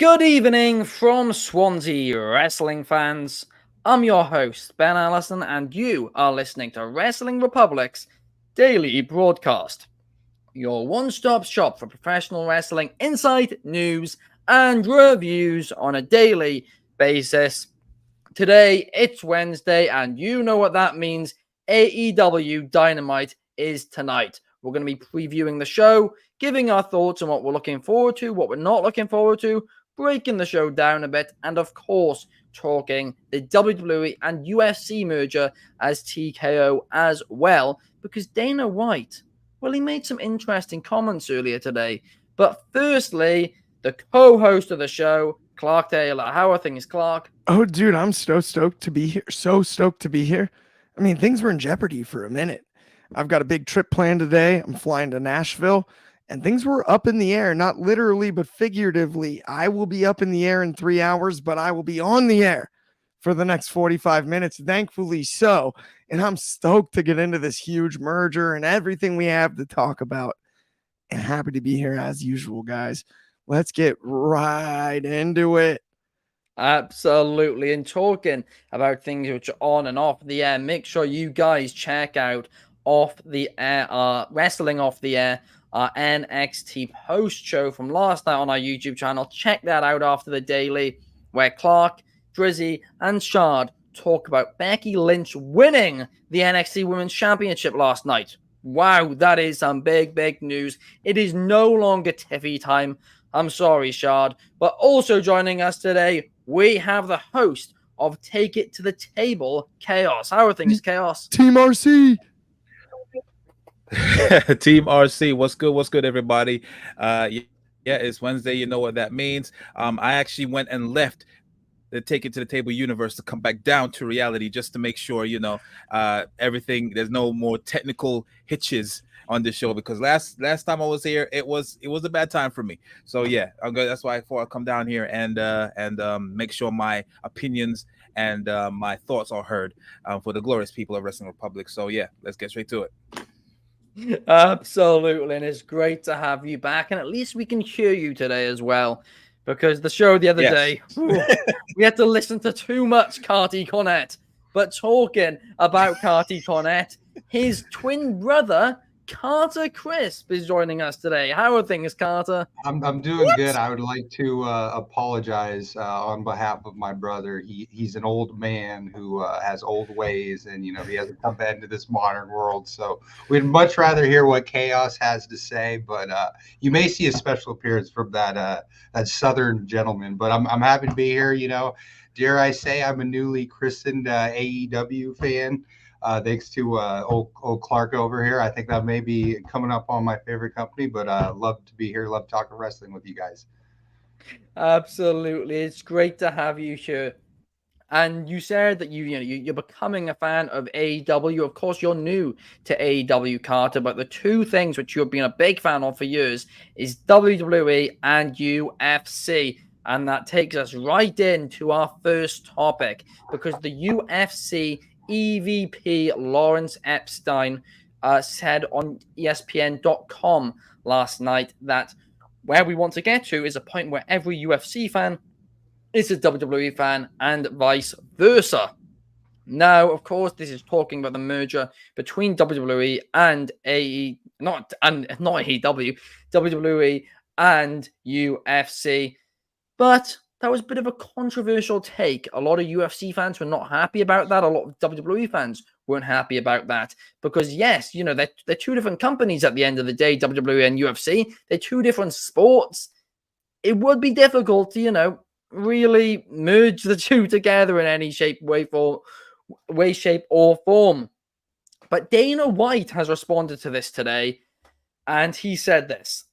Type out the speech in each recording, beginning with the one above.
Good evening from Swansea wrestling fans. I'm your host, Ben Allison, and you are listening to Wrestling Republic's daily broadcast, your one-stop shop for professional wrestling insight, news, and reviews on a daily basis. Today, it's Wednesday, and you know what that means. AEW Dynamite is tonight. We're going to be previewing the show, giving our thoughts on what we're looking forward to, what we're not looking forward to, breaking the show down a bit, and of course, talking the WWE and UFC merger as TKO as well, because Dana White, well, he made some interesting comments earlier today. But firstly, the co-host of the show, Clark Taylor. How are things, Clark? Oh, dude, I'm so stoked to be here. So stoked to be here. I mean, things were in jeopardy for a minute. I've got a big trip planned today. I'm flying to Nashville, and things were up in the air, not literally, but figuratively. I will be up in the air in 3 hours, but I will be on the air for the next 45 minutes, thankfully so. And I'm stoked to get into this huge merger and everything we have to talk about. And happy to be here as usual, guys. Let's get right into it. Absolutely. And talking about things which are on and off the air, make sure you guys check out Off the Air, Wrestling Off the Air, our NXT post show from last night on our YouTube channel. Check that out after the daily, where Clark, Drizzy, and Shard talk about Becky Lynch winning the NXT Women's Championship last night. Wow, that is some big, big news. It is no longer Tiffy time. I'm sorry, Shard. But also joining us today, we have the host of Take It to the Table, Chaos. How are things, Chaos? Team RC. Team RC, what's good? What's good, everybody? Yeah, it's Wednesday. You know what that means. I actually went and left the Take It to the Table universe to come back down to reality just to make sure, everything, there's no more technical hitches on this show, because last time I was here, it was a bad time for me. So yeah, I'm good. That's why I come down here and make sure my opinions and my thoughts are heard for the glorious people of Wrestling Republic. So yeah, let's get straight to it. Absolutely, and it's great to have you back, and at least we can hear you today as well, because the show the other day, we had to listen to too much Carty Cornette. But talking about Carty Cornette, his twin brother, Carter Crisp, is joining us today. How are things, Carter? I'm doing good. I would like to apologize on behalf of my brother. He's an old man who has old ways, and he hasn't come back into this modern world. So we'd much rather hear what Chaos has to say. But you may see a special appearance from that Southern gentleman. But I'm happy to be here. Dare I say I'm a newly christened AEW fan. Thanks to old Clark over here. I think that may be coming up on my favorite company, but love to be here. Love talking wrestling with you guys. Absolutely. It's great to have you here. And you said that you're becoming a fan of AEW. Of course, you're new to AEW, Carter, but the two things which you've been a big fan of for years is WWE and UFC. And that takes us right into our first topic, because the UFC EVP Lawrence Epstein said on ESPN.com last night that where we want to get to is a point where every UFC fan is a WWE fan and vice versa. Now, of course, this is talking about the merger between WWE and not AEW, WWE and UFC. But that was a bit of a controversial take. A lot of UFC fans were not happy about that. A lot of WWE fans weren't happy about that. Because, yes, they're two different companies at the end of the day, WWE and UFC. They're two different sports. It would be difficult to, really merge the two together in any shape, shape, or form. But Dana White has responded to this today, and he said this: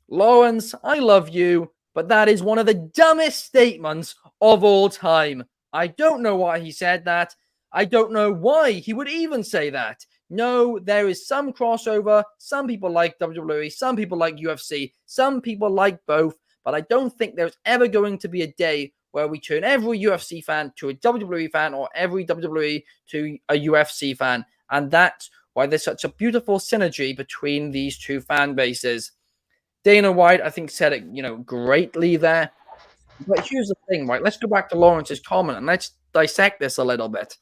Lawrence, I love you, but that is one of the dumbest statements of all time. I don't know why he said that. I don't know why he would even say that. No, there is some crossover. Some people like WWE. Some people like UFC. Some people like both. But I don't think there's ever going to be a day where we turn every UFC fan to a WWE fan or every WWE to a UFC fan. And that's why there's such a beautiful synergy between these two fan bases. Dana White, I think, said it, greatly there. But here's the thing, right? Let's go back to Lawrence's comment and let's dissect this a little bit.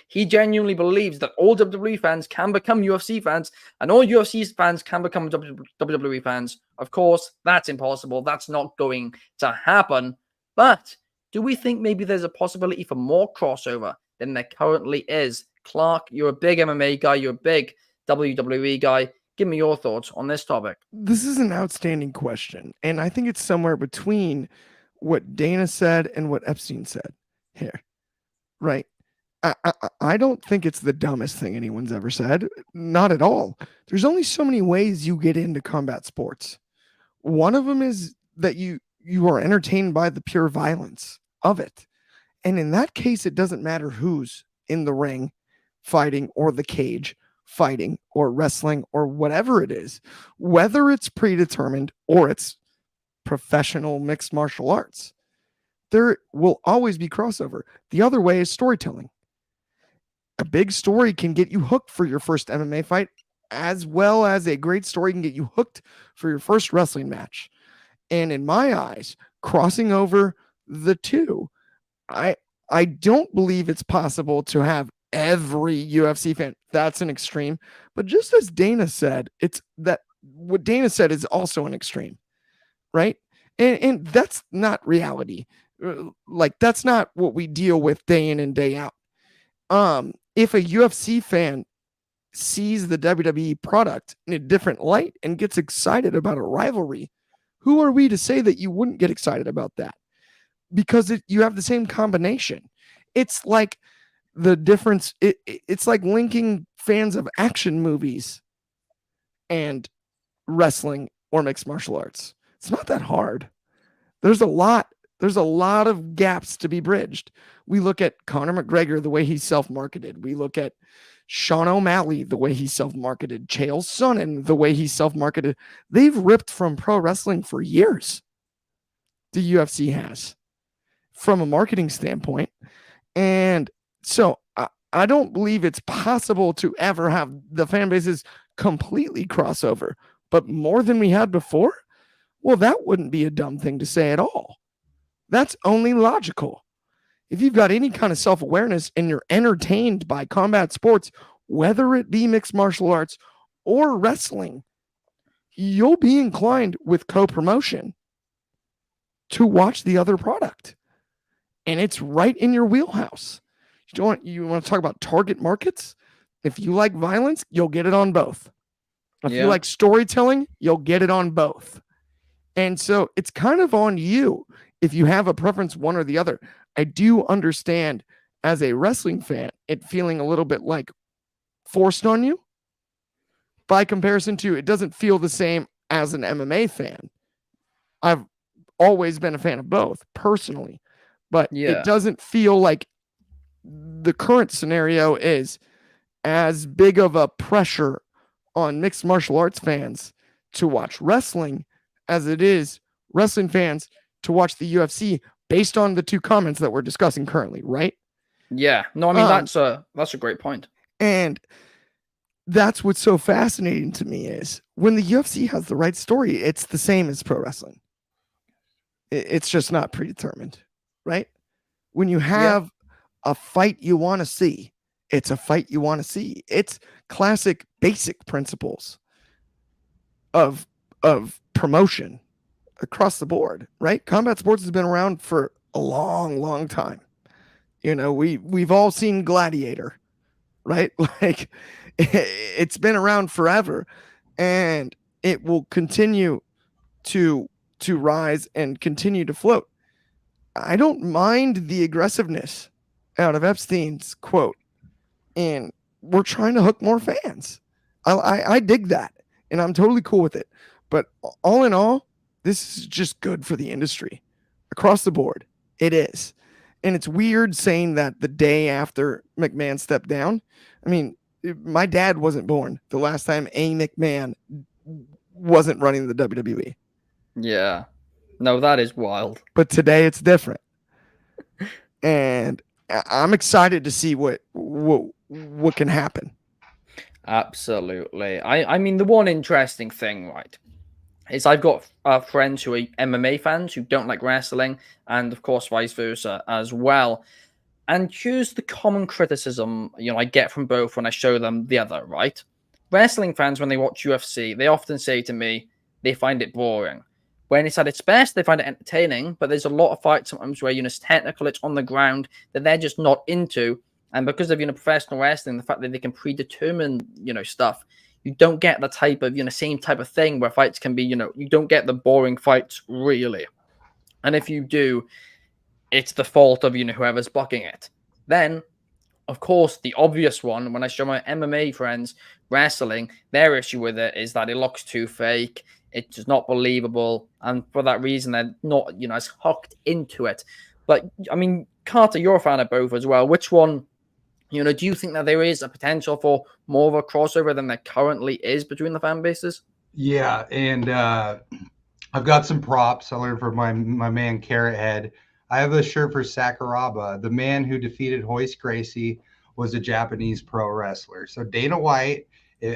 He genuinely believes that all WWE fans can become UFC fans and all UFC fans can become WWE fans. Of course, that's impossible. That's not going to happen. But do we think maybe there's a possibility for more crossover than there currently is? Clark, you're a big MMA guy. You're a big WWE guy. Give me your thoughts on this topic. This is an outstanding question. And I think it's somewhere between what Dana said and what Epstein said here, right? I don't think it's the dumbest thing anyone's ever said. Not at all. There's only so many ways you get into combat sports. One of them is that you are entertained by the pure violence of it. And in that case, it doesn't matter who's in the ring fighting or the cage fighting or wrestling or whatever it is, whether it's predetermined or it's professional mixed martial arts. There will always be crossover. The other way is storytelling. A big story can get you hooked for your first MMA fight, as well as a great story can get you hooked for your first wrestling match. And in my eyes, crossing over the two, I don't believe it's possible to have every UFC fan. That's an extreme. But just as Dana said, it's that what Dana said is also an extreme, right? And that's not reality. Like, that's not what we deal with day in and day out. If a UFC fan sees the WWE product in a different light and gets excited about a rivalry, who are we to say that you wouldn't get excited about that? Because you have the same combination. It's like the difference. It's like linking fans of action movies and wrestling or mixed martial arts. It's not that hard. There's a lot of gaps to be bridged. We look at Conor McGregor, the way he's self-marketed. We look at Sean O'Malley, the way he's self-marketed. Chael Sonnen, the way he's self-marketed. They've ripped from pro wrestling for years. The UFC has, from a marketing standpoint. And so I don't believe it's possible to ever have the fan bases completely crossover, but more than we had before. Well, that wouldn't be a dumb thing to say at all. That's only logical. If you've got any kind of self-awareness and you're entertained by combat sports, whether it be mixed martial arts or wrestling, you'll be inclined with co-promotion to watch the other product. And it's right in your wheelhouse. You want to talk about target markets? If you like violence, you'll get it on both. If you like storytelling, you'll get it on both. And so it's kind of on you if you have a preference one or the other. I do understand as a wrestling fan, it feeling a little bit like forced on you by comparison to it doesn't feel the same as an MMA fan. I've always been a fan of both personally, but it doesn't feel like the current scenario is as big of a pressure on mixed martial arts fans to watch wrestling as it is wrestling fans to watch the UFC based on the two comments that we're discussing currently, right? Yeah. No, I mean, that's a great point. And that's what's so fascinating to me is when the UFC has the right story, it's the same as pro wrestling. It's just not predetermined, right? When you have a fight you want to see, it's a fight you want to see. It's classic basic principles of promotion across the board, right? Combat sports has been around for a long, long time. You know, we've all seen Gladiator, right? Like it's been around forever and it will continue to rise and continue to float. I don't mind the aggressiveness out of Epstein's quote. And we're trying to hook more fans. I dig that. And I'm totally cool with it. But all in all, this is just good for the industry across the board. It is. And it's weird saying that the day after McMahon stepped down. I mean, my dad wasn't born the last time A. McMahon wasn't running the WWE. Yeah. No, that is wild. But today it's different. And I'm excited to see what can happen. Absolutely. I mean, the one interesting thing, right, is I've got friends who are MMA fans who don't like wrestling, and of course vice versa as well. And here's the common criticism, I get from both when I show them the other, right? Wrestling fans, when they watch UFC, they often say to me they find it boring. When it's at its best, they find it entertaining, but there's a lot of fights sometimes where, it's technical, it's on the ground, that they're just not into. And because of, professional wrestling, the fact that they can predetermine, stuff, you don't get the type of, same type of thing where fights can be, you don't get the boring fights, really. And if you do, it's the fault of, whoever's booking it. Then, of course, the obvious one, when I show my MMA friends wrestling, their issue with it is that it looks too fake. It's just not believable. And for that reason, they're not, as hooked into it. But, I mean, Carter, you're a fan of both as well. Which one, do you think that there is a potential for more of a crossover than there currently is between the fan bases? Yeah, and I've got some props I learned from my man Carrot Head. I have a shirt for Sakuraba. The man who defeated Hoist Gracie was a Japanese pro wrestler. So Dana White,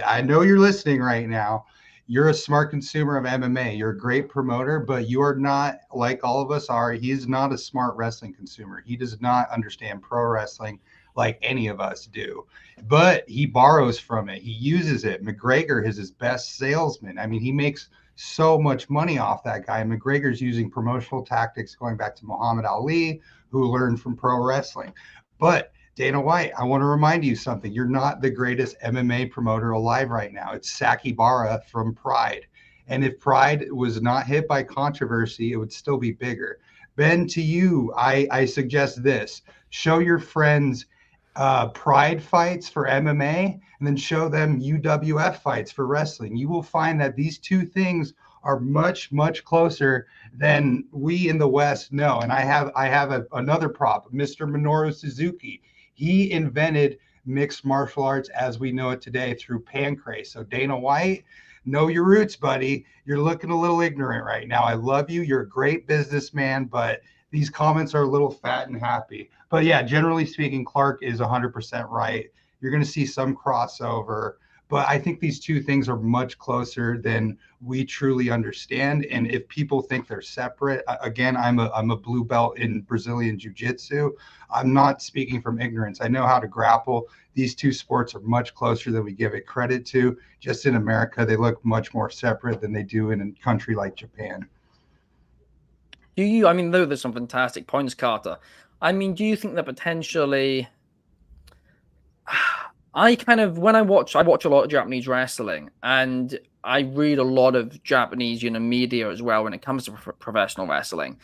I know you're listening right now. You're a smart consumer of MMA. You're a great promoter, but you are not, like all of us are, he's not a smart wrestling consumer. He does not understand pro wrestling like any of us do. But he borrows from it. He uses it. McGregor is his best salesman. I mean, he makes so much money off that guy. McGregor's using promotional tactics going back to Muhammad Ali, who learned from pro wrestling. But Dana White, I want to remind you something. You're not the greatest MMA promoter alive right now. It's Sakibara from Pride. And if Pride was not hit by controversy, it would still be bigger. Ben, to you, I suggest this. Show your friends Pride fights for MMA and then show them UWF fights for wrestling. You will find that these two things are much, much closer than we in the West know. And I have another prop, Mr. Minoru Suzuki. He invented mixed martial arts as we know it today through Pancrase. So Dana White, know your roots, buddy. You're looking a little ignorant right now. I love you. You're a great businessman, but these comments are a little fat and happy. But yeah, generally speaking, Clark is 100% right. You're going to see some crossover, but I think these two things are much closer than we truly understand. And if people think they're separate, again, I'm a blue belt in Brazilian Jiu-Jitsu. I'm not speaking from ignorance. I know how to grapple. These two sports are much closer than we give it credit to. Just in America, they look much more separate than they do in a country like Japan. I mean, though there's some fantastic points, Carter. I mean, do you think that potentially, when I watch a lot of Japanese wrestling, and I read a lot of Japanese, media as well when it comes to professional wrestling,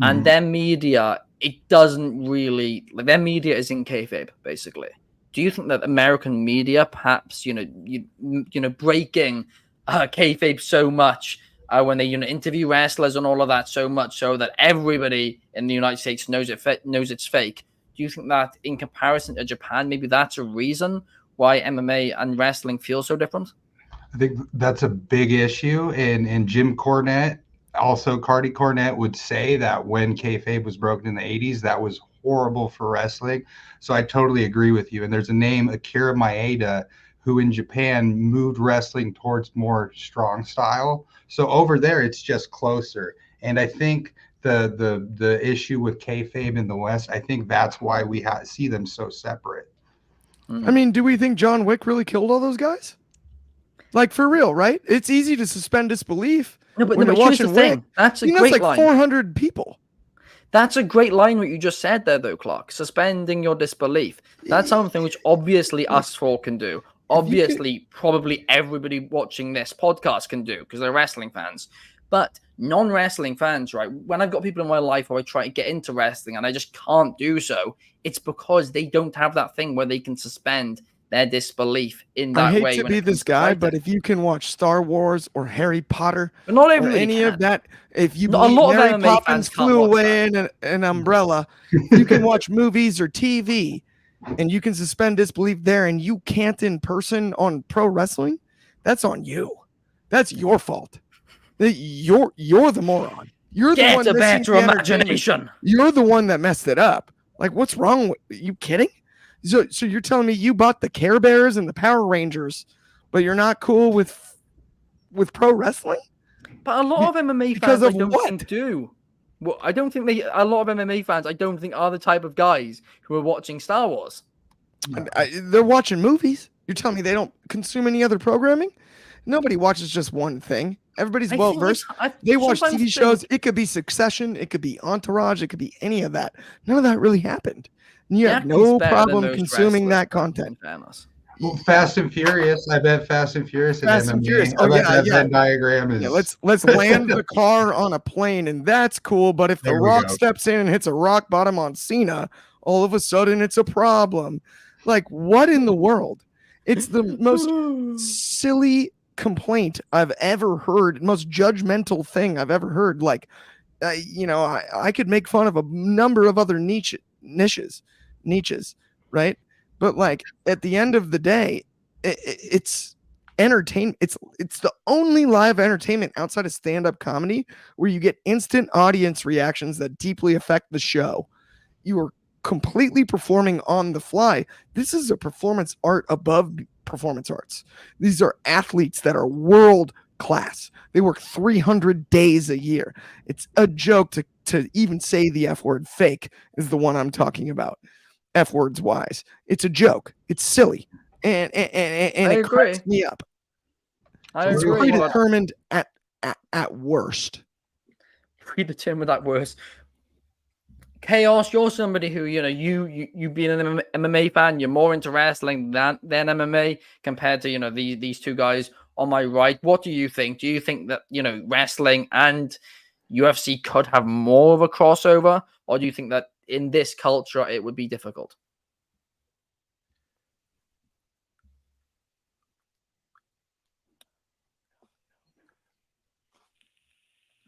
and their media, it doesn't really, their media is in kayfabe, basically. Do you think that American media, perhaps, breaking kayfabe so much, when they interview wrestlers and all of that, so much so that everybody in the United States knows it's fake? Do you think that in comparison to Japan, maybe that's a reason why MMA and wrestling feel so different? I think that's a big issue. And Jim Cornette, also Cardi Cornette, would say that when kayfabe was broken in the 80s, that was horrible for wrestling. So I totally agree with you. And there's a name, Akira Maeda, who in Japan moved wrestling towards more strong style. So over there, it's just closer. And I think the issue with kayfabe in the West, I think that's why we see them so separate. I mean, do we think John Wick really killed all those guys? Like, for real, right? It's easy to suspend disbelief. No, but when you're here's the watching thing. Wick. That's a that's great like line. 400 people. That's a great line what you just said there, though, Clark. Suspending your disbelief. That's something which obviously us four can do. Obviously, probably everybody watching this podcast can do because they're wrestling fans. But non-wrestling fans, right? When I've got people in my life where I try to get into wrestling and I just can't do so, it's because they don't have that thing where they can suspend their disbelief in that way. I hate to be this guy, but if you can watch Star Wars or Harry Potter but not or any of that, if you a lot Mary of MMA Poppins fans can't flew watch away in an umbrella, you can watch movies or TV and you can suspend disbelief there and you can't in person on pro wrestling, that's on you. That's your fault. You're the moron. You're the one a better imagination. You're the one that messed it up. Like, what's wrong with you? Kidding? So you're telling me you bought the Care Bears and the Power Rangers, but you're not cool with pro wrestling? But a lot of MMA because fans, I of don't what? think do. Well, I don't think a lot of MMA fans, I don't think are the type of guys who are watching Star Wars. They're watching movies. You're telling me they don't consume any other programming? Nobody watches just one thing. Everybody's I well think versed. I They watch sometimes TV think- shows. It could be Succession. It could be Entourage. It could be any of that. None of that really happened. And you have Acting's no better than problem most consuming wrestlers, that though, content. in fairness. Well, Fast and Furious. I bet Fast and Furious and Fast and MMA. Furious. I Oh, bet yeah, that yeah. Venn diagram is. Yeah, let's land the car on a plane, and that's cool. But if The There we Rock go. steps in and hits a rock bottom on Cena, all of a sudden it's a problem. Like, what in the world? It's the most silly complaint I've ever heard, most judgmental thing I've ever heard. Like, I could make fun of a number of other niches, right? But like at the end of the day, it's entertainment. It's the only live entertainment outside of stand-up comedy where you get instant audience reactions that deeply affect the show. You are completely performing on the fly. This is a performance art above performance arts. These are athletes that are world class. They work 300 days a year. It's a joke to even say the F word. Fake is the one I'm talking about. F words wise. It's a joke. It's silly. And it cracks me up. I It's agree. but predetermined at worst. Predetermined at worst. Chaos, you're somebody who, you being an MMA fan, you're more into wrestling than MMA compared to, these two guys on my right. What do you think? Do you think that, wrestling and UFC could have more of a crossover? Or do you think that in this culture, it would be difficult?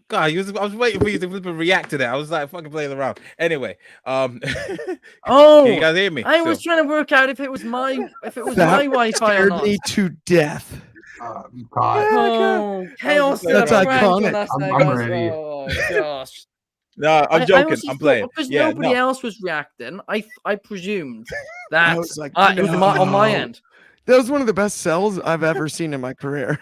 God, I was waiting for you to react to that. I was like fucking playing around. Anyway, Oh, can you guys hear me? I was trying to work out if it was my That Wi-Fi or scared not. me to death. God. Oh, Chaos! That's did a prank on iconic. us there, I'm guys. ready. Oh gosh. No, I'm joking. I'm playing. Because Yeah, nobody no. else was reacting. I presumed that I was like, it was on my no. end. That was one of the best sells I've ever seen in my career.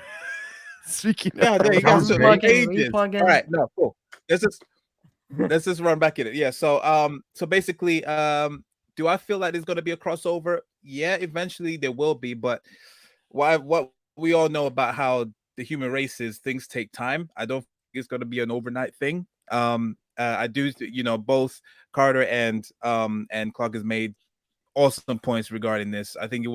Speaking Yeah, of, there you go. sounds So great. agents. All right, no, cool. Let's just run back in it. Yeah. So basically, do I feel like there's going to be a crossover? Yeah, eventually there will be, but what we all know about how the human race is, things take time. I don't think it's going to be an overnight thing. I do, both Carter and Clark has made awesome points regarding this. I think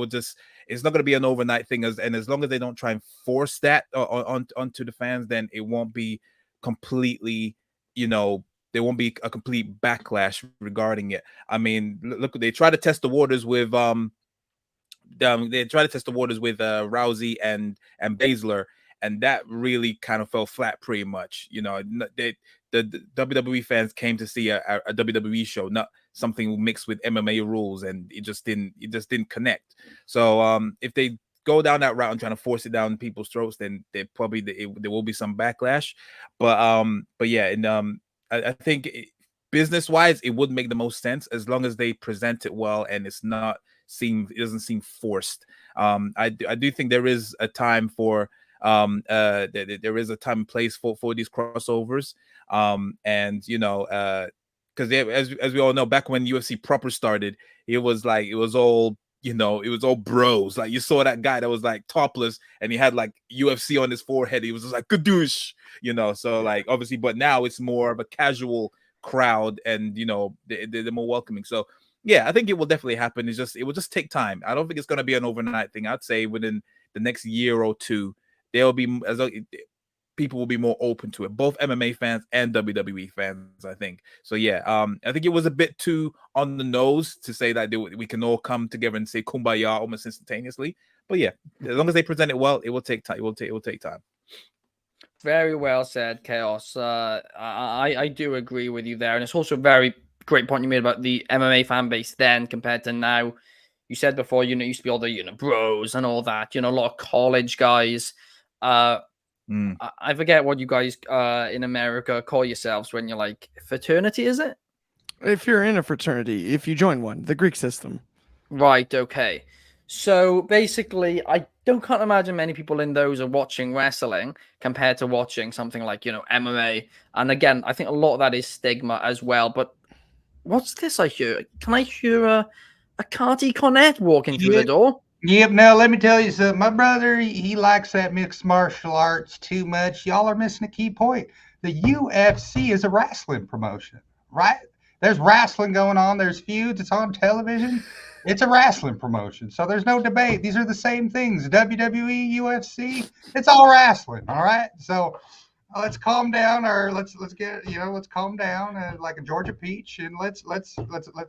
it's not going to be an overnight thing, and as long as they don't try and force that onto the fans, then it won't be completely, there won't be a complete backlash regarding it. I mean, look, they try to test the waters with Rousey and Baszler, and that really kind of fell flat pretty much. The WWE fans came to see a WWE show, not something mixed with MMA rules, and it just didn't connect. So if they go down that route and trying to force it down people's throats, then there will be some backlash. But yeah, and I think business wise, it would make the most sense as long as they present it well and it doesn't seem forced. I do think there is a time for there is a time and place for these crossovers. And because as we all know, back when UFC proper started, it was all bros. Like you saw that guy that was like topless and he had like UFC on his forehead. He was just like kadoosh, so like obviously, but now it's more of a casual crowd and they're more welcoming. So yeah, I think it will definitely happen. It will just take time. I don't think it's going to be an overnight thing. I'd say within the next year or two, people will be more open to it, both MMA fans and WWE fans, I think. So yeah, I think it was a bit too on the nose to say that we can all come together and say kumbaya almost instantaneously. But yeah, as long as they present it well, it will take time. It will take time. Very well said, Chaos. I do agree with you there, and it's also a very great point you made about the MMA fan base then compared to now. You said before, it used to be all the bros and all that. A lot of college guys. I forget what you guys in America call yourselves when you're like fraternity, is it? If you're in a fraternity, if you join one, the Greek system. Right, okay. So basically, can't imagine many people in those are watching wrestling compared to watching something like, MMA. And again, I think a lot of that is stigma as well. But what's this I hear? Can I hear a Carty Cornette walking through the door? Yep. Now let me tell you something. My brother, he likes that mixed martial arts too much. Y'all are missing a key point. The UFC is a wrestling promotion, right? There's wrestling going on. There's feuds. It's on television. It's a wrestling promotion. So there's no debate. These are the same things. WWE, UFC, it's all wrestling. All right. So let's calm down, or let's calm down like a Georgia peach, and let's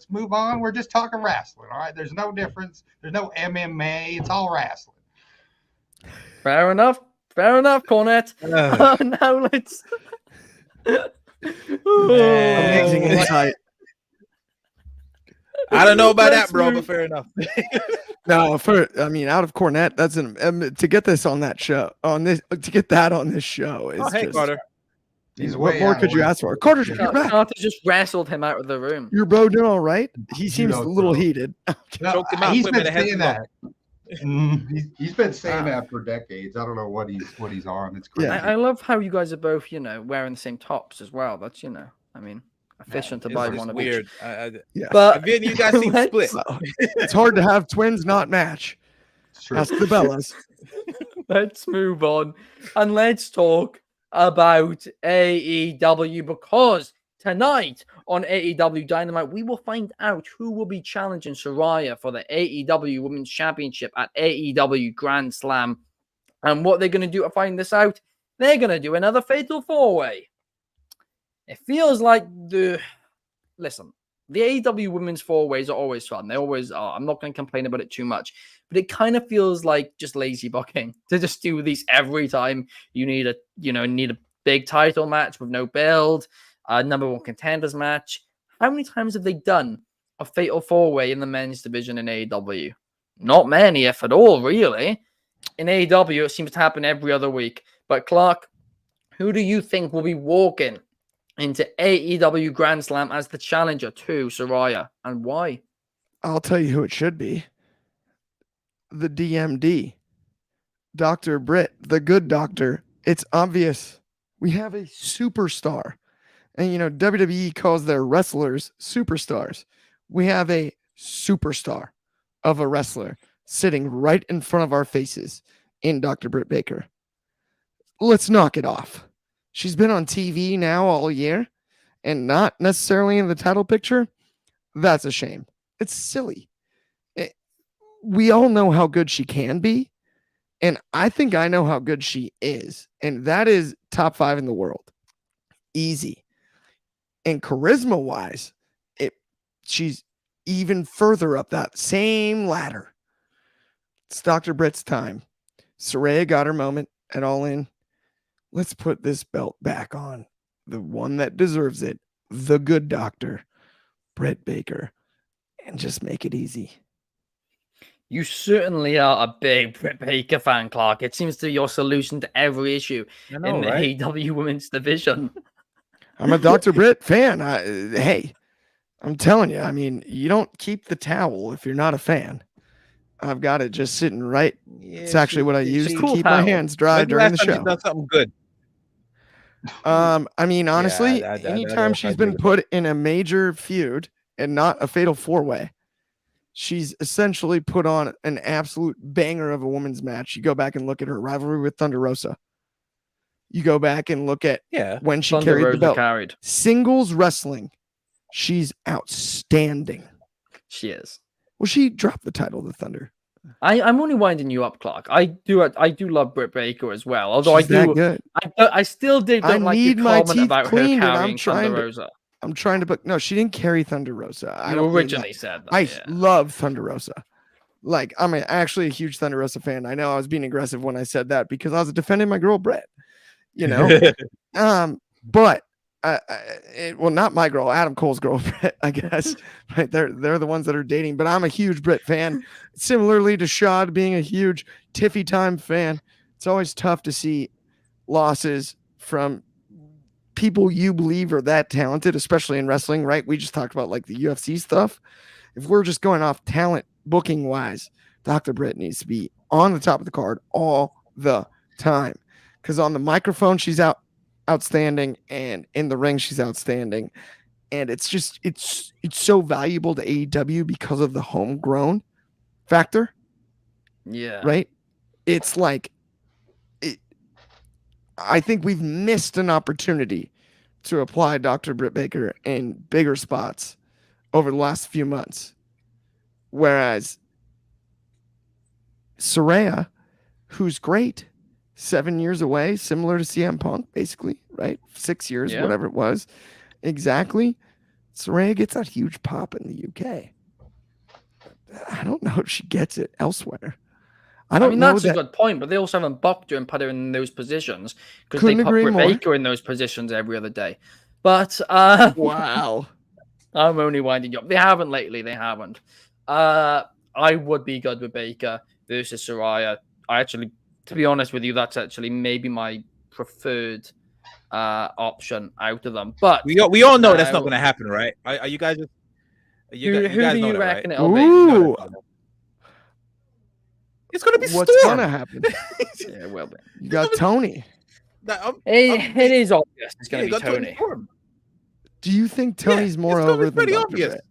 move on. We're just talking wrestling. All right. There's no difference. There's no MMA. It's all wrestling. Fair enough, Cornette. Now let's. Amazing insight. I don't know about that, bro, but fair enough. No, out of Cornette, that's to get this on that show, to get that on this show is hey, Carter. What more could you ask for? Carter, you're back. Carter just wrestled him out of the room. Your bro doing all right? He seems a little heated. No, he's been saying that. He's been saying that for decades. I don't know what he's on. It's crazy. I love how you guys are both, wearing the same tops as well. That's, efficient to buy one of each. Weird. But again, you guys seem split. It's hard to have twins not match. Ask the Bellas. Let's move on and let's talk about AEW, because tonight on AEW Dynamite, we will find out who will be challenging Saraya for the AEW Women's Championship at AEW Grand Slam. And what they're going to do to find this out, they're going to do another Fatal 4-Way. It feels like the AEW Women's 4-Ways are always fun. They always are. I'm not going to complain about it too much. But it kind of feels like just lazy booking to just do these every time you need a big title match with no build, a number one contenders match. How many times have they done a Fatal 4-Way in the men's division in AEW? Not many, if at all, really. In AEW, it seems to happen every other week. But Clark, who do you think will be walking into AEW Grand Slam as the challenger to Saraya, and why? I'll tell you who it should be. The DMD. Dr. Britt, the good doctor. It's obvious. We have a superstar. And, WWE calls their wrestlers superstars. We have a superstar of a wrestler sitting right in front of our faces in Dr. Britt Baker. Let's knock it off. She's been on TV now all year and not necessarily in the title picture. That's a shame. It's silly. We all know how good she can be. And I think I know how good she is. And that is top 5 in the world. Easy. And charisma-wise, she's even further up that same ladder. It's Dr. Britt's time. Saraya got her moment at All In. Let's put this belt back on the one that deserves it, the good doctor, Britt Baker, and just make it easy. You certainly are a big Britt Baker fan, Clark. It seems to be your solution to every issue in the AEW Women's Division. I'm a Dr. Britt fan. Hey, I'm telling you, you don't keep the towel if you're not a fan. I've got it just sitting right. Yeah, it's actually what I use to keep my hands dry during the show. Done something good. Honestly, anytime she's been put in a major feud and not a Fatal 4-Way, she's essentially put on an absolute banger of a women's match. You go back and look at her rivalry with Thunder Rosa. You go back and look at when she Thunder carried Rosa the belt. Singles wrestling, she's outstanding. She is. Well, she dropped the title to Thunder. I'm only winding you up, Clark. I do love Britt Baker as well. Although she's good. I still don't like the comment about her carrying Thunder Rosa. I'm trying to book. No, she didn't carry Thunder Rosa. You originally said that. I love Thunder Rosa. I'm actually a huge Thunder Rosa fan. I know I was being aggressive when I said that because I was defending my girl Britt. But not my girl, Adam Cole's girl, Britt, I guess. Right? They're the ones that are dating. But I'm a huge Britt fan. Similarly to Shad being a huge Tiffy Time fan. It's always tough to see losses from people you believe are that talented, especially in wrestling, right? We just talked about like the UFC stuff. If we're just going off talent booking wise, Dr. Britt needs to be on the top of the card all the time. Because on the microphone, she's outstanding, and in the ring, she's outstanding. And it's just it's so valuable to AEW because of the homegrown factor. Yeah. Right? It's like I think we've missed an opportunity to apply Dr. Britt Baker in bigger spots over the last few months. Whereas Saraya, who's great, 7 years away, similar to CM Punk, basically, right? 6 years, Yeah. whatever it was. Exactly. Saraya gets that huge pop in the UK. I don't know if she gets it elsewhere. I mean, know that's that. a good point, but they also haven't booked her and put her in those positions because they Couldn't put agree Britt more. Baker in those positions every other day. But Wow. I'm only winding you up. They haven't lately. They haven't. I would be good with Baker versus Saraya. I actually, to be honest with you, that's actually maybe my preferred option out of them. But We all know that's not going to happen, right? Are you guys just? Who guys do know you that, reckon right? it'll be? Ooh. It's going to be What's Storm. gonna happen? Yeah, it will be. You got Tony. It is obvious it's going to be Tony. Storm. Do you think Tony's more it's gonna over be than pretty Dr. obvious. Britt?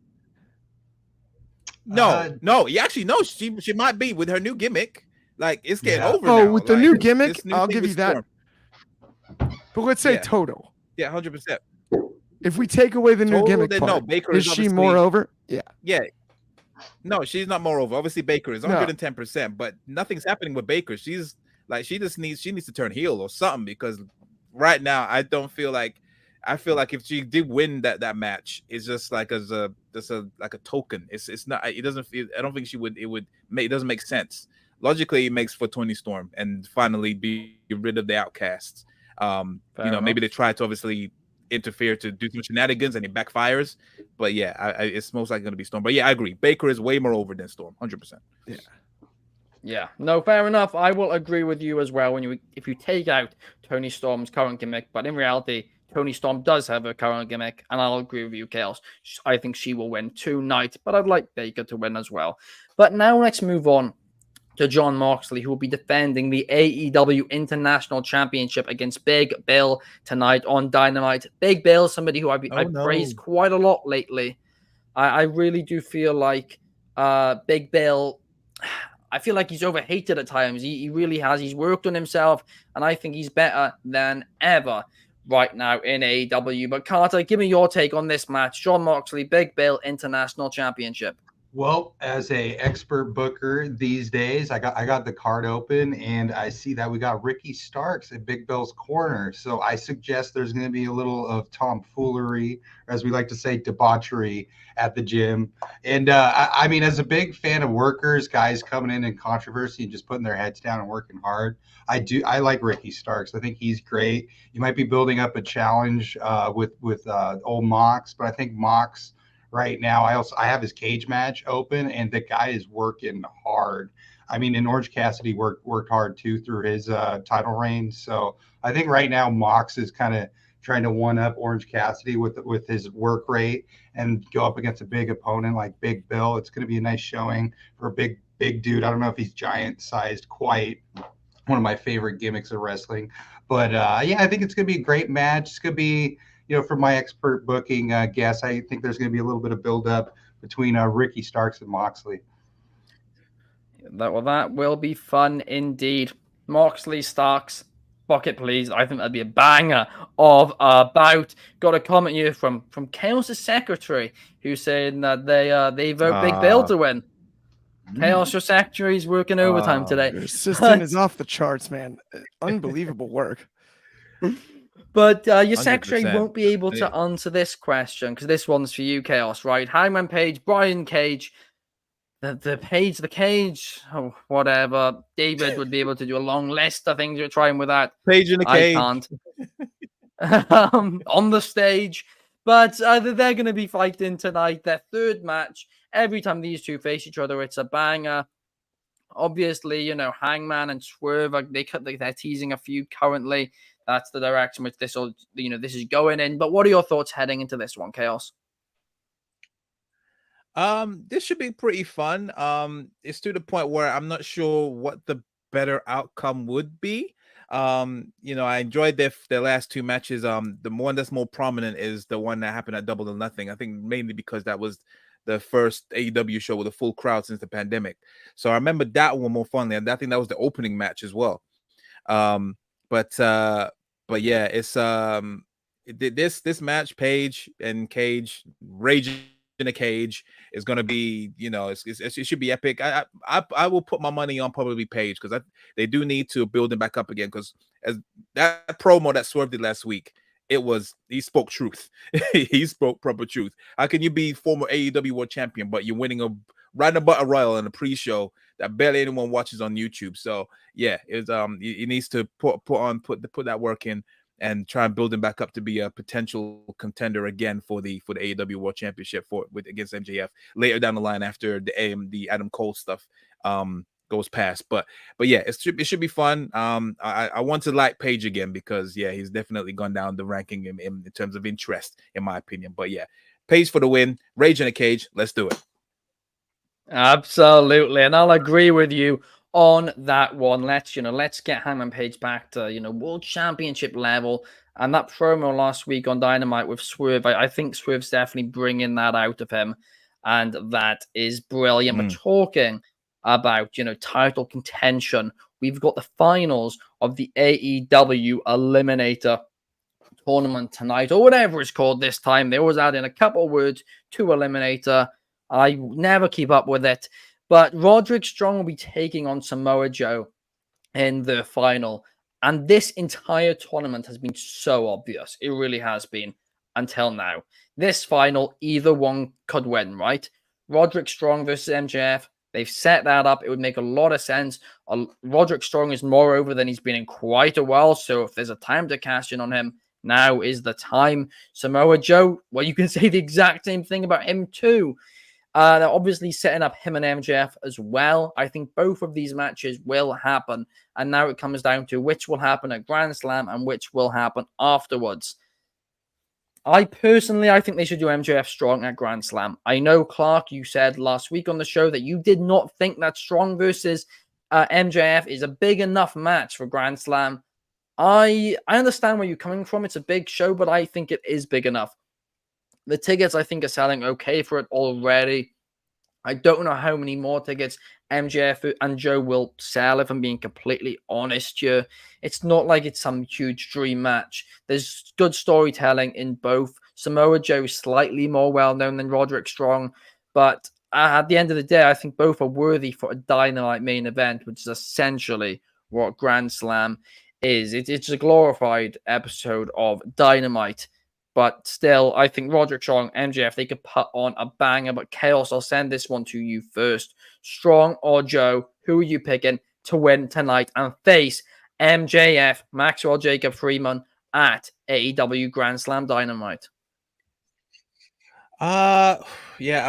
No. Actually, no. She might be with her new gimmick. Like it's getting over Oh, now. with the Like, new this gimmick, new I'll thing give with you that. Storm. But let's say Yeah. total. Yeah, 100%. If we take away the new Total, gimmick then part, no, Baker is is she more obviously- over? Yeah. Yeah. No, she's not more over. Obviously, Baker is 110%, but nothing's happening with Baker. She's like she needs to turn heel or something because right now I feel like if she did win that match, it's just like a token. It's not. It doesn't feel. I don't think she would. It doesn't make sense. Logically, it makes for Tony Storm and finally be rid of the outcasts. Maybe they try to obviously interfere to do some shenanigans and it backfires. But yeah, it's most likely going to be Storm. But yeah, I agree. Baker is way more over than Storm, 100%. Yeah. Yeah, no, fair enough. I will agree with you as well if you take out Tony Storm's current gimmick. But in reality, Tony Storm does have a current gimmick, and I'll agree with you, Chaos. I think she will win tonight, but I'd like Baker to win as well. But now let's move on to Jon Moxley, who will be defending the AEW International Championship against Big Bill tonight on Dynamite. Big Bill, somebody who I've praised quite a lot lately. I really do feel like Big Bill... I feel like he's overhated at times. He really has. He's worked on himself, and I think he's better than ever right now in AEW. But Carter, give me your take on this match. Jon Moxley, Big Bill International Championship. Well, as a expert booker these days, I got the card open and I see that we got Ricky Starks at Big Bill's corner. So I suggest there's going to be a little of tomfoolery, or as we like to say, debauchery at the gym. And I mean, as a big fan of workers, guys coming in controversy and just putting their heads down and working hard, I like Ricky Starks. I think he's great. You might be building up a challenge with old Mox, but I think Mox right now, I have his cage match open, and the guy is working hard. I mean, and Orange Cassidy worked hard too through his title reign. So I think right now Mox is kind of trying to one up Orange Cassidy with his work rate and go up against a big opponent like Big Bill. It's going to be a nice showing for a big dude. I don't know if he's giant sized quite. One of my favorite gimmicks of wrestling, but yeah, I think it's going to be a great match. It's going to be, for my expert booking guess, I think there's going to be a little bit of build-up between Ricky Starks and Moxley. That will be fun indeed. Moxley, Starks, book it, please. I think that'd be a banger of a bout. Got a comment here from Chaos' secretary, who's saying that they vote Big Bill to win. Chaos, your secretary's working overtime today. Your assistant is off the charts, man. Unbelievable work. But your secretary 100%. won't be able to answer this question because this one's for you, Chaos, right? Hangman Page, Brian Cage, the Cage, oh, whatever. David would be able to do a long list of things you're trying with that. Page in the cage. I can't. On the stage. But they're going to be fighting tonight, their third match. Every time these two face each other, it's a banger. Obviously, Hangman and Swerve, they're teasing a feud currently. That's the direction which this is going in. But what are your thoughts heading into this one, Chaos? This should be pretty fun. It's to the point where I'm not sure what the better outcome would be. I enjoyed their last two matches. The one that's more prominent is the one that happened at Double or Nothing. I think mainly because that was the first AEW show with a full crowd since the pandemic. So I remember that one more fondly, and I think that was the opening match as well. Um, but yeah, it's this match, Page and Cage, Rage in a Cage, is going to be, it should be epic. I will put my money on probably Page, because they do need to build him back up again, because as that promo that Swerve did last week, he spoke truth. He spoke proper truth. How can you be former AEW World Champion, but you're winning a random battle royal in a pre-show that barely anyone watches on YouTube? So yeah, he needs to put that work in and try and build him back up to be a potential contender again for the AEW World Championship against MJF later down the line, after the Adam Cole stuff goes past. But yeah, it should be fun. I want to like Page again, because yeah, he's definitely gone down the ranking in terms of interest, in my opinion. But yeah, Page for the win. Rage in a Cage. Let's do it. Absolutely, and I'll agree with you on that one. Let's get Hangman Page back to world championship level. And that promo last week on Dynamite with Swerve, I think Swerve's definitely bringing that out of him, and that is brilliant. But talking about title contention, we've got the finals of the AEW Eliminator tournament tonight, or whatever it's called this time. They always add in a couple of words to Eliminator. I never keep up with it. But Roderick Strong will be taking on Samoa Joe in the final. And this entire tournament has been so obvious. It really has been until now. This final, either one could win, right? Roderick Strong versus MJF. They've set that up. It would make a lot of sense. Roderick Strong is more over than he's been in quite a while. So if there's a time to cash in on him, now is the time. Samoa Joe, well, you can say the exact same thing about him too. They're obviously setting up him and MJF as well. I think both of these matches will happen. And now it comes down to which will happen at Grand Slam and which will happen afterwards. I think they should do MJF Strong at Grand Slam. I know, Clark, you said last week on the show that you did not think that Strong versus MJF is a big enough match for Grand Slam. I understand where you're coming from. It's a big show, but I think it is big enough. The tickets, I think, are selling okay for it already. I don't know how many more tickets MJF and Joe will sell, if I'm being completely honest here. It's not like it's some huge dream match. There's good storytelling in both. Samoa Joe is slightly more well-known than Roderick Strong, but at the end of the day, I think both are worthy for a Dynamite main event, which is essentially what Grand Slam is. It's a glorified episode of Dynamite. But still, I think Roderick Strong, MJF, they could put on a banger. But Chaos, I'll send this one to you first. Strong or Joe, who are you picking to win tonight and face MJF, Maxwell Jacob Freeman, at AEW Grand Slam Dynamite? Yeah,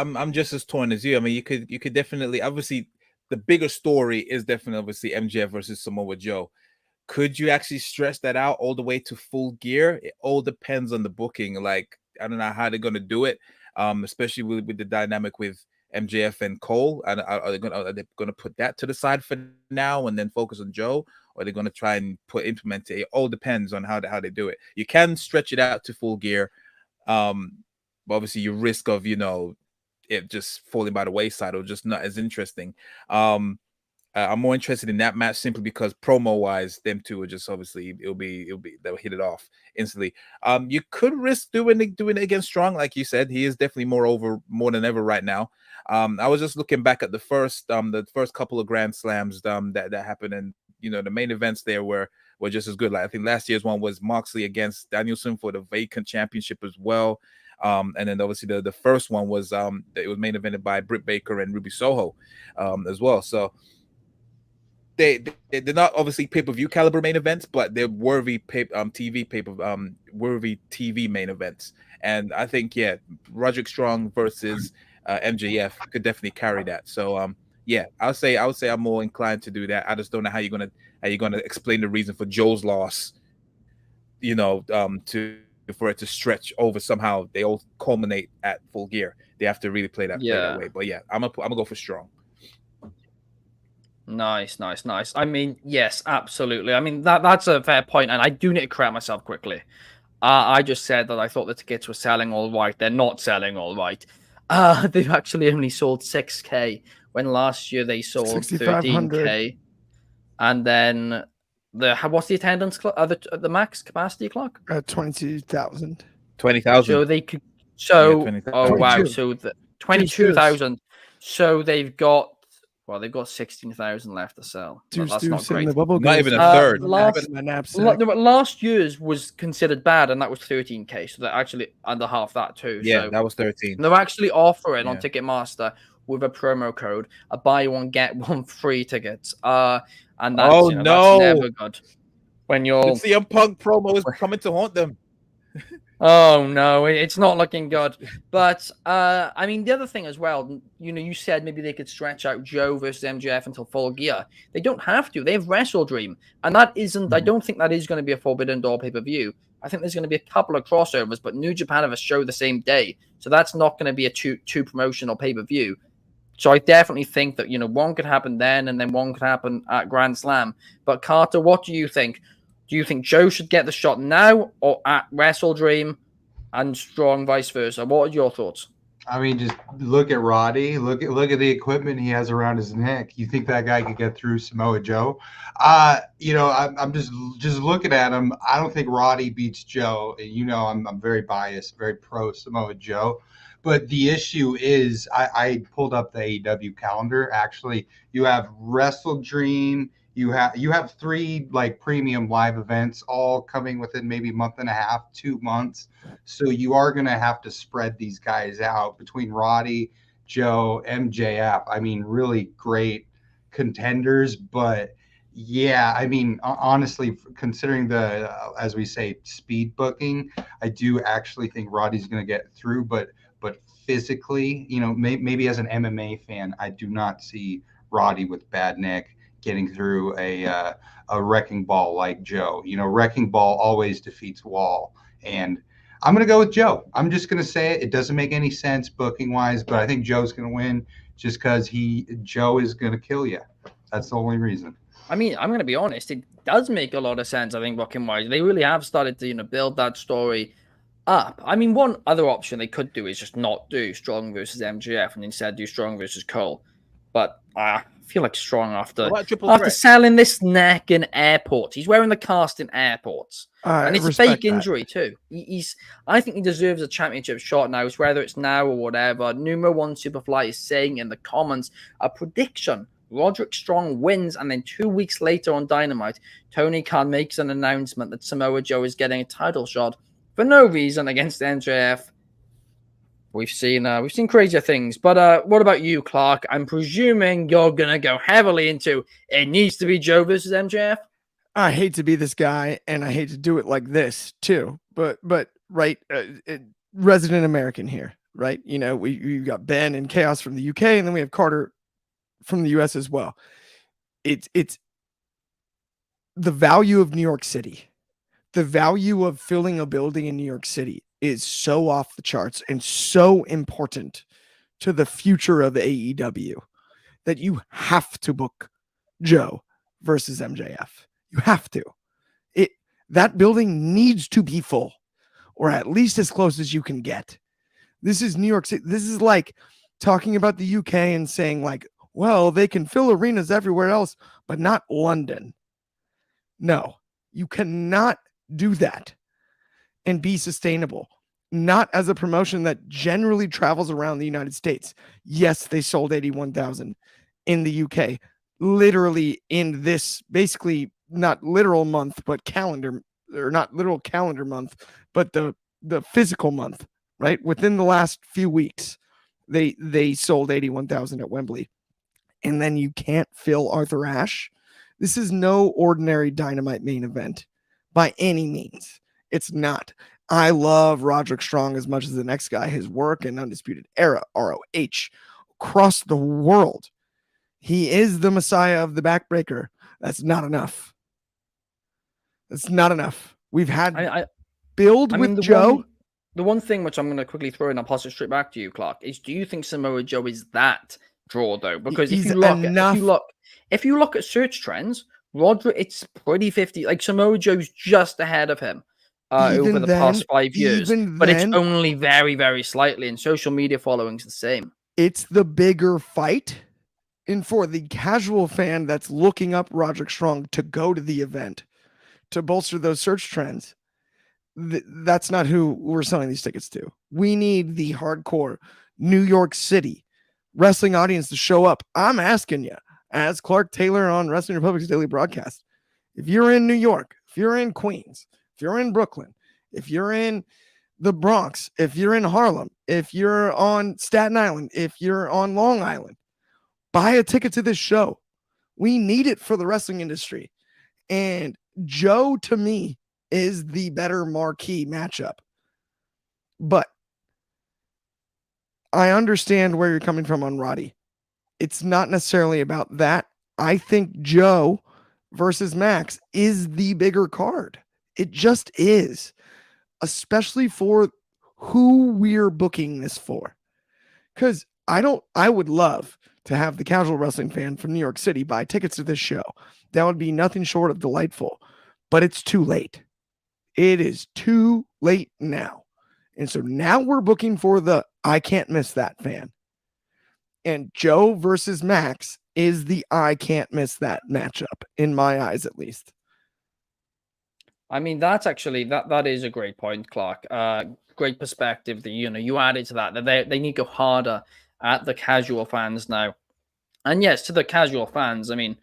I'm just as torn as you. I mean, you could definitely, obviously, the bigger story is definitely obviously MJF versus Samoa Joe. Could you actually stretch that out all the way to Full Gear? It all depends on the booking. Like, I don't know how they're gonna do it, especially with the dynamic with MJF and Cole. And are they gonna put that to the side for now and then focus on Joe, or are they gonna try and implement it? It all depends on how they do it. You can stretch it out to Full Gear, but obviously you risk of it just falling by the wayside or just not as interesting. I'm more interested in that match simply because promo wise, them two are just obviously they'll hit it off instantly. You could risk doing it against Strong, like you said. He is definitely more than ever right now. I was just looking back at the first couple of Grand Slams that happened, and the main events there were just as good. Like I think last year's one was Moxley against Danielson for the vacant championship as well. And then obviously the first one was it was main evented by Britt Baker and Ruby Soho as well. So they're not obviously pay-per-view caliber main events, but they're worthy worthy TV main events. And I think Roderick Strong versus MJF could definitely carry that. So I would say I'm more inclined to do that. I just don't know how you're gonna explain the reason for Joe's loss, for it to stretch over somehow. They all culminate at Full Gear. they have to really play that way. But yeah, I'm gonna go for Strong. Nice. I mean, yes, absolutely. I mean, that's a fair point, and I do need to correct myself quickly. I just said that I thought the tickets were selling all right. They're not selling all right. They've actually only sold 6K when last year they sold 13K. And then what's the attendance the max capacity clock? 22,000. 20,000. So they could. So 20,000. oh wow. So the 22,000. So they've got 16,000 left to sell. That's not great. Not even a third. Last year's was considered bad, and that was 13K. So they're actually under half that too. Yeah, so that was 13. They're actually offering on Ticketmaster with a promo code a buy one get one free tickets. And that's, that's never good. When you're the CM Punk promo is coming to haunt them. Oh no, it's not looking good. But I mean, the other thing as well, you said maybe they could stretch out Joe versus MJF until Full Gear. They don't have to. They have Wrestle Dream, and that isn't. I don't think that is going to be a Forbidden Door pay-per-view. I think there's going to be a couple of crossovers, but New Japan have a show the same day, so that's not going to be a two promotional pay-per-view. So I definitely think that one could happen then, and then one could happen at Grand Slam. But Carter, what do you think? Do you think Joe should get the shot now or at Wrestle Dream and Strong vice versa? What are your thoughts? I mean, just look at Roddy. Look at the equipment he has around his neck. You think that guy could get through Samoa Joe? I'm just looking at him. I don't think Roddy beats Joe. I'm very biased, very pro Samoa Joe. But the issue is, I pulled up the AEW calendar. Actually, you have Wrestle Dream. You have 3 like premium live events all coming within maybe a month and a half, 2 months. So you are going to have to spread these guys out between Roddy, Joe, MJF. I mean, really great contenders. But yeah, I mean, honestly, considering the, as we say, speed booking, I do actually think Roddy's going to get through. But physically, maybe as an MMA fan, I do not see Roddy with bad neck getting through a wrecking ball like Joe. Wrecking ball always defeats wall. And I'm going to go with Joe. I'm just going to say it. It doesn't make any sense booking wise, but I think Joe's going to win just because Joe is going to kill you. That's the only reason. I mean, I'm going to be honest. It does make a lot of sense, I think, booking wise. They really have started to, build that story up. I mean, one other option they could do is just not do Strong versus MJF and instead do Strong versus Cole. But I feel like Strong after selling this neck in airports. He's wearing the cast in airports. And it's a fake injury too. I think he deserves a championship shot now, whether it's now or whatever. Numero 1 Superfly is saying in the comments a prediction. Roderick Strong wins, and then 2 weeks later on Dynamite, Tony Khan makes an announcement that Samoa Joe is getting a title shot for no reason against MJF. We've seen crazier things, but what about you, Clark? I'm presuming you're gonna go heavily into it needs to be Joe versus MJF. I hate to be this guy, and I hate to do it like this too, but right, resident American here, right? We've got Ben and Chaos from the UK, and then we have Carter from the US as well. It's the value of New York City, the value of filling a building in New York City is so off the charts and so important to the future of AEW that you have to book Joe versus MJF. You have to. That building needs to be full, or at least as close as you can get. This is New York City. This is like talking about the UK and saying like, well, they can fill arenas everywhere else, but not London. No, you cannot do that and be sustainable. Not as a promotion that generally travels around the United States. Yes, they sold 81,000 in the UK, literally in this, basically not literal month, but calendar, or not literal calendar month, but the physical month, right? Within the last few weeks, they sold 81,000 at Wembley. And then you can't fill Arthur Ashe. This is no ordinary Dynamite main event by any means. It's not. I love Roderick Strong as much as the next guy. His work in Undisputed Era, ROH, across the world. He is the Messiah of the backbreaker. That's not enough. That's not enough. We've had build with Joe. the one thing which I'm going to quickly throw in, I'll pass it straight back to you, Clark, is do you think Samoa Joe is that draw though? Because if He's you look enough. if you look at search trends, Roderick, it's pretty 50. Like Samoa Joe's just ahead of him over the past 5 years, but it's only very, very slightly, and social media following's the same. It's the bigger fight. And for the casual fan that's looking up Roderick Strong to go to the event to bolster those search trends, that's not who we're selling these tickets to. We need the hardcore New York City wrestling audience to show up. I'm asking you, as Clark Taylor on Wrestling Republic's daily broadcast, if you're in New York, if you're in Queens, if you're in Brooklyn, if you're in the Bronx, if you're in Harlem, if you're on Staten Island, if you're on Long Island, buy a ticket to this show. We need it for the wrestling industry. And Joe, to me, is the better marquee matchup. But I understand where you're coming from on Roddy. It's not necessarily about that. I think Joe versus Max is the bigger card. It just is, especially for who we're booking this for. Because I would love to have the casual wrestling fan from New York City buy tickets to this show. That would be nothing short of delightful, but it's too late. It is too late now. And so now we're booking for the I can't miss that fan. And Joe versus Max is the I can't miss that matchup, in my eyes at least. I mean, that's actually that is a great point, Clark. Great perspective that you added to that they need to go harder at the casual fans now. And yes, to the casual fans, I mean,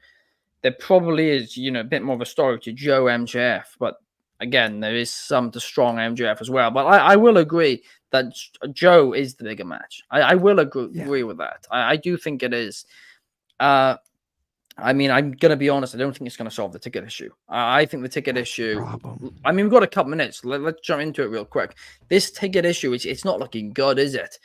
there probably is a bit more of a story to Joe MJF, but again, there is some to strong MJF as well. But I will agree that Joe is the bigger match. I will agree with that. I do think it is. I mean, I'm going to be honest. I don't think it's going to solve the ticket issue. I think the ticket issue... I mean, we've got a couple minutes. Let's jump into it real quick. This ticket issue, it's not looking good, is it?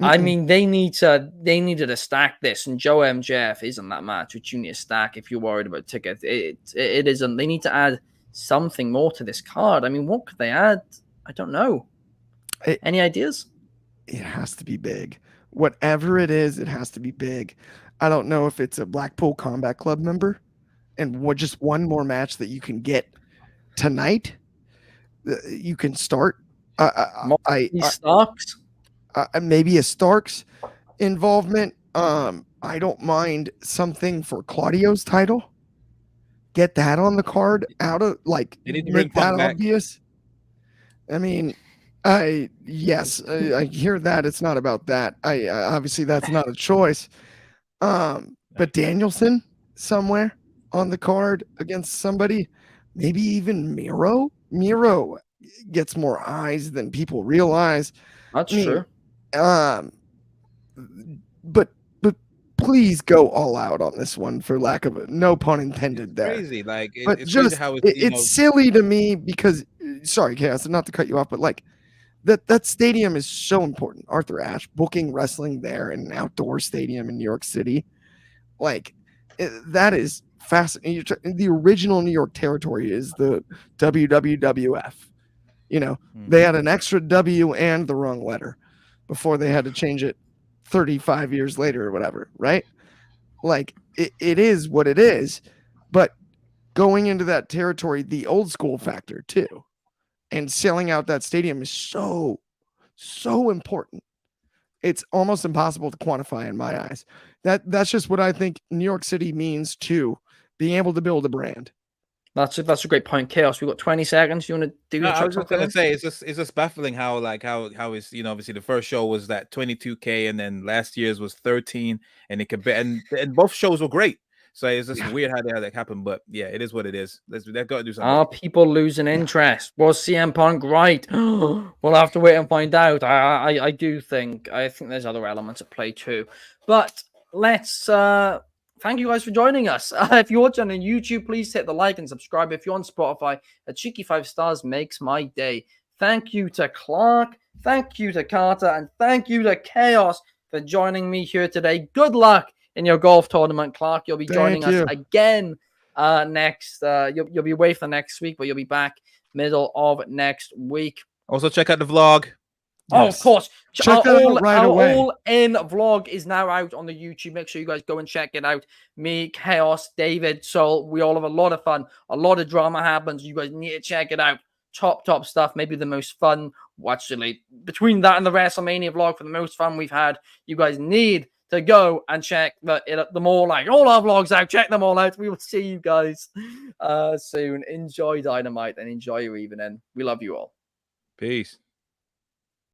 Mm-mm. I mean, they needed to stack this, and Joe MJF isn't that match, which you need to stack if you're worried about tickets. It isn't. They need to add something more to this card. I mean, what could they add? I don't know. Any ideas? It has to be big. Whatever it is, it has to be big. I don't know if it's a Blackpool Combat Club member and just one more match that you can get tonight. You can start. Starks? Maybe a Starks involvement. I don't mind something for Claudio's title. Get that on the card out of make that obvious. I mean, I hear that it's not about that. Obviously that's not a choice. But Danielson somewhere on the card against somebody, maybe even Miro. Miro gets more eyes than people realize. That's true. But please go all out on this one, for lack of no pun intended there. Crazy, it's just how it's silly to me because sorry, Chaos, not to cut you off, but that stadium is so important. Arthur Ashe booking wrestling there in an outdoor stadium in New York City, that is fascinating. The original New York territory is the WWF. They had an extra W and the wrong letter before they had to change it 35 years later or whatever, right? It is what it is, but going into that territory, the old school factor too, and selling out that stadium is so important. It's almost impossible to quantify in my eyes. That's just what I think New York City means to being able to build a brand. That's a great point, Chaos. We've got 20 seconds. You want to do? I was just gonna say it's just baffling how is obviously the first show was that 22K and then last year's was 13 and it could be and both shows were great. So it's just weird how that happened, but yeah, it is what it is. They've got to do something. Are people losing interest? Was CM Punk right? We'll have to wait and find out. I think there's other elements at play too. But let's thank you guys for joining us. If you're watching on YouTube, please hit the like and subscribe. If you're on Spotify, a cheeky 5 stars makes my day. Thank you to Clark, thank you to Carter, and thank you to Chaos for joining me here today. Good luck in your golf tournament, Clark. You'll be joining us again next. You'll be away for next week, but you'll be back middle of next week. Also, check out the vlog. Oh, of Yes. course. Check that out right our away. all-in vlog is now out on the YouTube. Make sure you guys go and check it out. Me, Chaos, David, Soul, we all have a lot of fun. A lot of drama happens. You guys need to check it out. Top stuff. Maybe the most fun. Actually, between that and the WrestleMania vlog, for the most fun we've had, you guys need to go and check them all out. All our vlogs out. Check them all out. We will see you guys soon. Enjoy Dynamite and enjoy your evening. We love you all. Peace.